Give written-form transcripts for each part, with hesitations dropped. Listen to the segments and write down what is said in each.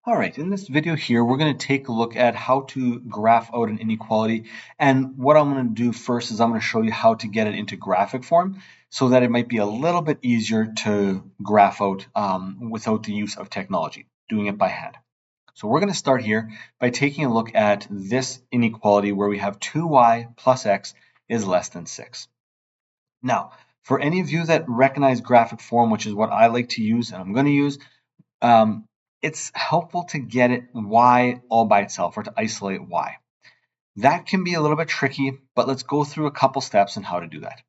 All right, in this video here, we're going to take a look at how to graph out an inequality. And what I'm going to do first is I'm going to show you how to get it into graphic form so that it might be a little bit easier to graph out without the use of technology, doing it by hand. So we're going to start here by taking a look at this inequality where we have 2y plus x is less than 6. Now, for any of you that recognize graphic form, which is what I like to use and I'm going to use, um, it's helpful to get it y all by itself or to isolate y. That can be a little bit tricky, but let's go through a couple steps on how to do that.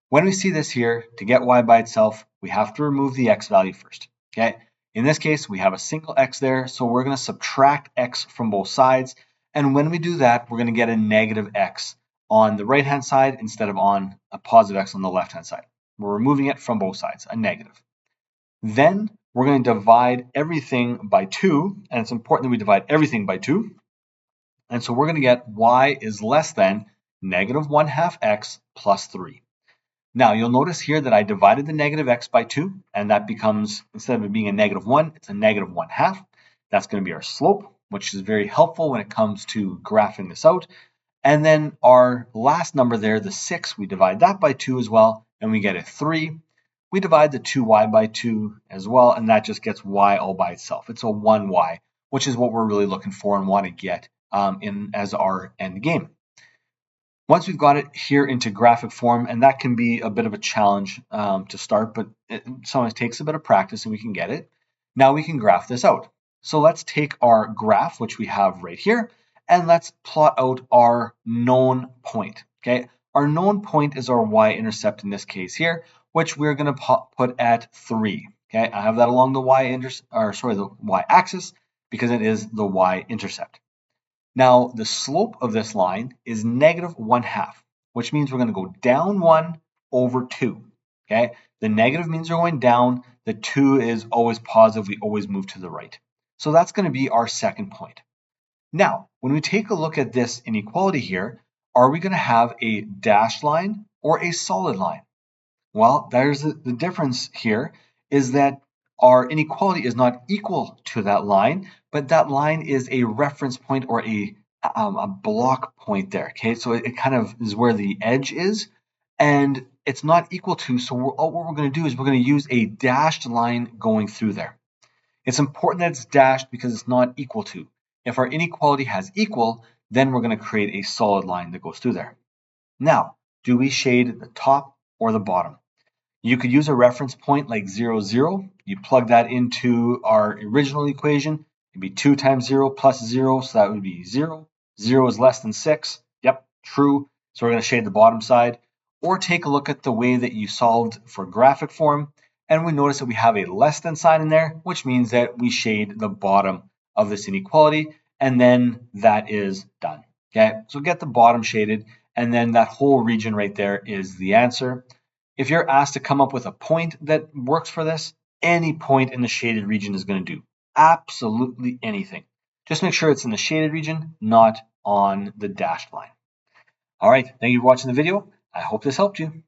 When we see this here, to get y by itself, we have to remove the x value first. Okay. In this case, we have a single x there, so we're going to subtract x from both sides. And when we do that, we're going to get a negative x on the right-hand side instead of on a positive x on the left-hand side. We're removing it from both sides, a negative. Then we're going to divide everything by 2, and it's important that we divide everything by 2. And so we're going to get y is less than negative 1/2 x plus 3. Now you'll notice here that I divided the negative x by 2, and that becomes, instead of it being a negative 1, it's a negative 1/2. That's going to be our slope, which is very helpful when it comes to graphing this out. And then our last number there, the 6, we divide that by 2 as well, and we get a 3. We divide the 2y by 2 as well, and that just gets y all by itself. It's a 1y, which is what we're really looking for and want to get in as our end game. Once we've got it here into graphic form, and that can be a bit of a challenge to start, but it sometimes takes a bit of practice and we can get it. Now we can graph this out. So let's take our graph, which we have right here, and let's plot out our known point. Okay, our known point is our y-intercept in this case here, which we're going to put at 3. Okay, I have that along the y-axis because it is the y-intercept. Now the slope of this line is negative 1/2, which means we're going to go down 1 over 2. Okay, the negative means we're going down. The 2 is always positive. We always move to the right. So that's going to be our second point. Now, when we take a look at this inequality here, are we going to have a dashed line or a solid line? Well, there's the difference here is that our inequality is not equal to that line, but that line is a reference point or a block point there. Okay, so it kind of is where the edge is, and it's not equal to. So what we're going to do is we're going to use a dashed line going through there. It's important that it's dashed because it's not equal to. If our inequality has equal, then we're going to create a solid line that goes through there. Now, do we shade the top or the bottom? You could use a reference point like 0, 0. You plug that into our original equation. It'd be 2 times 0 plus 0, so that would be 0. 0 is less than 6. Yep, true. So we're going to shade the bottom side. Or take a look at the way that you solved for graphic form, and we notice that we have a less than sign in there, which means that we shade the bottom of this inequality, and then that is done. Okay, so get the bottom shaded, and then that whole region right there is the answer. If you're asked to come up with a point that works for this, any point in the shaded region is going to do. Absolutely anything. Just make sure it's in the shaded region, not on the dashed line. All right, thank you for watching the video. I hope this helped you.